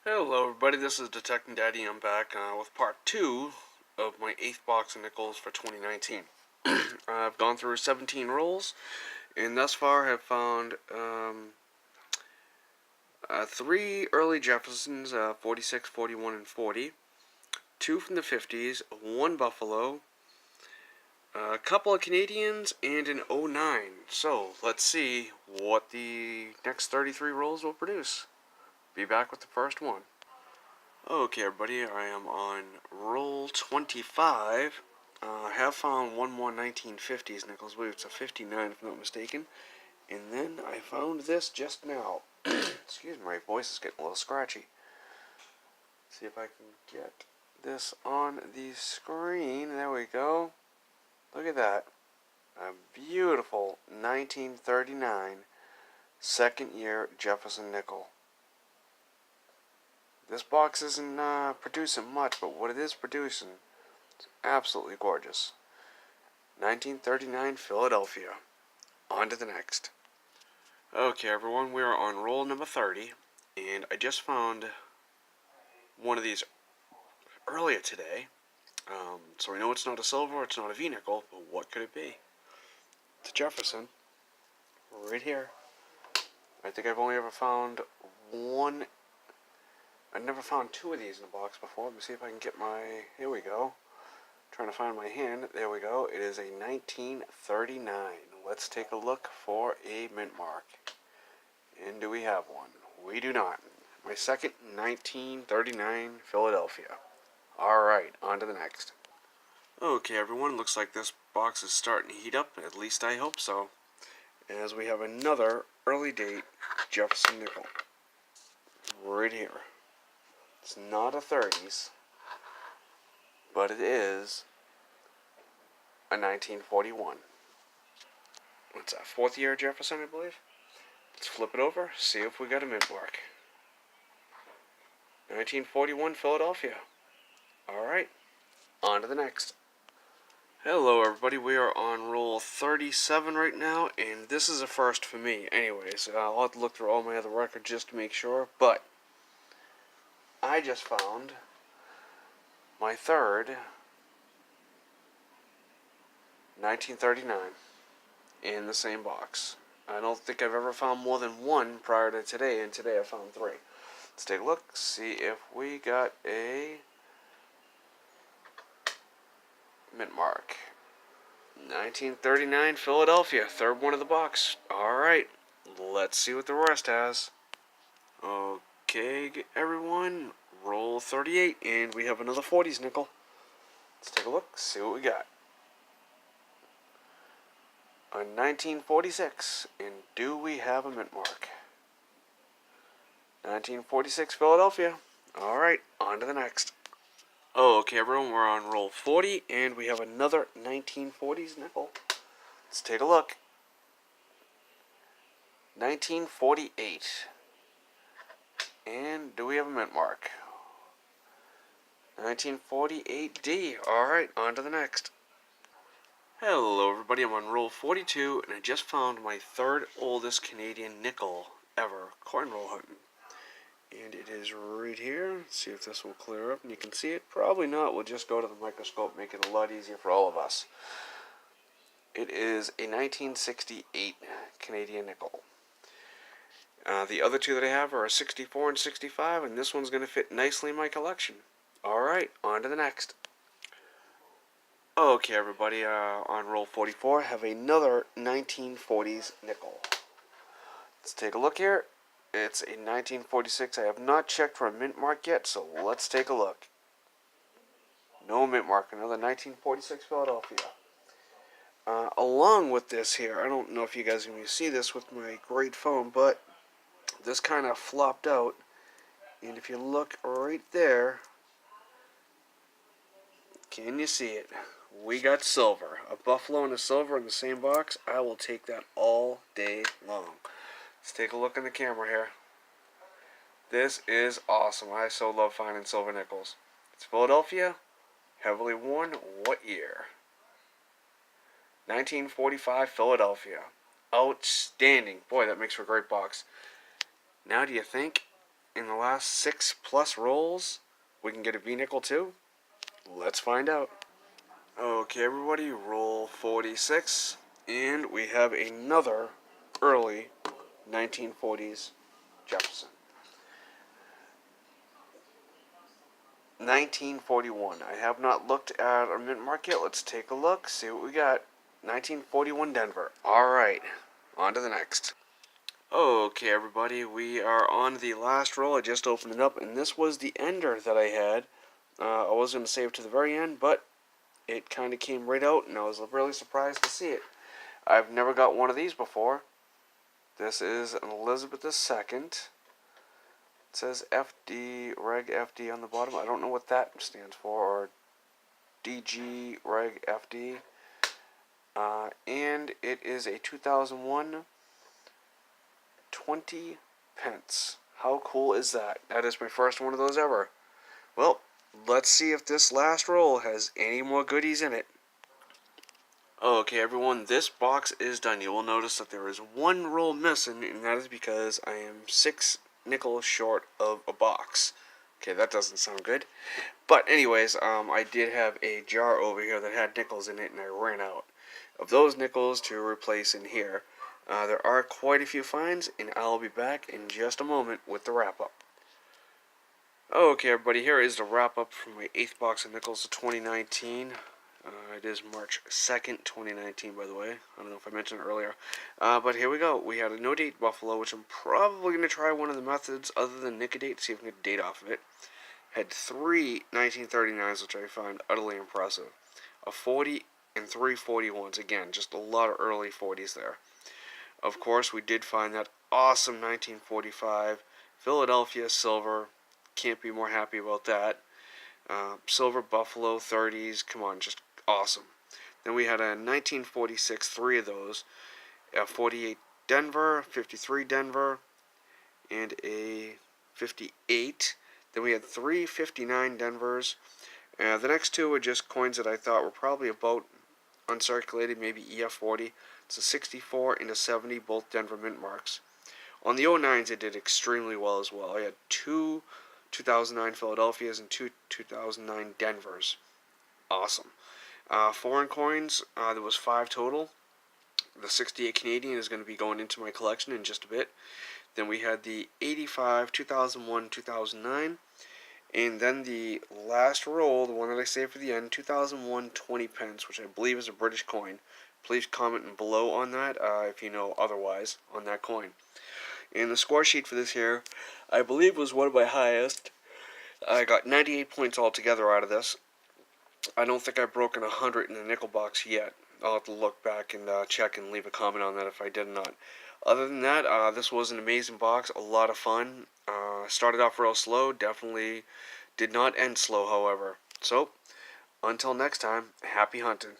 Hello everybody, this is Detecting Daddy. I'm back with part 2 of my 8th box of nickels for 2019. I've gone through 17 rolls, and thus far have found 3 early Jeffersons, 46, 41, and 40, 2 from the 50s, 1 Buffalo, a couple of Canadians, and an 09. So, let's see what the next 33 rolls will produce. Be back with the first one. Okay, everybody, I am on roll 25. I have found one more 1950s nickels. I believe it's a 59 if I'm not mistaken. And then I found this just now. Excuse me, my voice is getting a little scratchy. See if I can get this on the screen. There we go. Look at that. A beautiful 1939 second year Jefferson nickel. This box isn't producing much, but what it is producing is absolutely gorgeous. 1939 Philadelphia. On to the next. Okay, everyone, we are on roll number 30, and I just found one of these earlier today. So we know it's not a silver, it's not a V-nickel, but what could it be? It's a Jefferson. Right here. I think I've only ever found one. I've never found 2 of these in a box before. Let me see if I can get my... Here we go. Trying to find my hand. There we go. It is a 1939. Let's take a look for a mint mark. And do we have one? We do not. My second 1939 Philadelphia. Alright, on to the next. Okay, everyone. Looks like this box is starting to heat up. At least I hope so. As we have another early date Jefferson nickel. Right here. It's not a 30s, but it is a 1941. What's that, 4th year Jefferson, I believe? Let's flip it over, see if we got a mint mark. 1941 Philadelphia. Alright, on to the next. Hello everybody, we are on roll 37 right now, and this is a first for me. Anyways, I'll have to look through all my other records just to make sure, but I just found my third 1939 in the same box. I don't think I've ever found more than one prior to today, and today I found 3. Let's take a look, see if we got a mint mark. 1939 Philadelphia, third one of the box. Alright, let's see what the rest has. Okay, everyone, roll 38, and we have another 40s nickel. Let's take a look, see what we got. A 1946, and do we have a mint mark? 1946 Philadelphia. Alright, on to the next. Oh, okay, everyone, we're on roll 40, and we have another 1940s nickel. Let's take a look. 1948. And do we have a mint mark? 1948D. Alright, on to the next. Hello everybody, I'm on roll 42, and I just found my 3rd oldest Canadian nickel ever, coin roll hunting. And it is right here. Let's see if this will clear up and you can see it. Probably not, we'll just go to the microscope, make it a lot easier for all of us. It is a 1968 Canadian nickel. The other 2 that I have are a 64 and 65, and this one's going to fit nicely in my collection. Alright, on to the next. Okay, everybody, on roll 44, I have another 1940s nickel. Let's take a look here. It's a 1946. I have not checked for a mint mark yet, so let's take a look. No mint mark, another 1946 Philadelphia. Along with this here, I don't know if you guys can see this with my great phone, but this kind of flopped out. And if you look right there, can you see it? We got silver. A buffalo and a silver in the same box. I will take that all day long. Let's take a look in the camera here. This is awesome. I so love finding silver nickels. It's Philadelphia. Heavily worn. What year? 1945 Philadelphia. Outstanding. Boy, that makes for a great box. Now do you think in the last 6+ rolls, we can get a V-nickel too? Let's find out. Okay, everybody, roll 46, and we have another early 1940s Jefferson. 1941. I have not looked at our mint mark yet. Let's take a look, see what we got. 1941 Denver. Alright, on to the next. Okay, everybody, we are on the last roll. I just opened it up, and this was the ender that I had. I was going to save it to the very end, but it kind of came right out, and I was really surprised to see it. I've never got one of these before. This is an Elizabeth II. It says FD, Reg FD on the bottom. I don't know what that stands for, or DG Reg FD. And it is a 2001 20 pence. How cool is that? That is my first one of those ever. Well, let's see if this last roll has any more goodies in it. Okay, everyone, this box is done. You will notice that there is one roll missing, and that is because I am 6 nickels short of a box. Okay, that doesn't sound good. But anyways, I did have a jar over here that had nickels in it, and I ran out of those nickels to replace in here. There are quite a few finds, and I'll be back in just a moment with the wrap-up. Okay, everybody, here is the wrap-up from my 8th box of nickels of 2019. It is March 2nd, 2019, by the way. I don't know if I mentioned it earlier. But here we go. We had a no-date buffalo, which I'm probably going to try one of the methods other than nick-a-date to see if we can get a date off of it. Had 3 1939s, which I found utterly impressive. A 40 and 3 41s. Again, just a lot of early 40s there. Of course, we did find that awesome 1945 Philadelphia silver. Can't be more happy about that. Silver Buffalo 30s. Come on, just awesome. Then we had a 1946, 3 of those. A 48 Denver, 53 Denver, and a 58. Then we had 3 59 Denvers. The next 2 were just coins that I thought were probably about uncirculated, maybe EF40. It's a 64 and a 70, both Denver mint marks. On the 09s, it did extremely well as well. I had 2 2009 Philadelphias and 2 2009 Denvers. Awesome. Foreign coins, there was 5 total. The 68 Canadian is going to be going into my collection in just a bit. Then we had the 85, 2001, 2009. And then the last roll, the one that I saved for the end, 2001 20 pence, which I believe is a British coin. Please comment below on that if you know otherwise on that coin. And the score sheet for this here, I believe, was one of my highest. I got 98 points altogether out of this. I don't think I've broken 100 in the nickel box yet. I'll have to look back and check and leave a comment on that if I did not. Other than that, this was an amazing box, a lot of fun. Started off real slow, definitely did not end slow, however. So, until next time, happy hunting.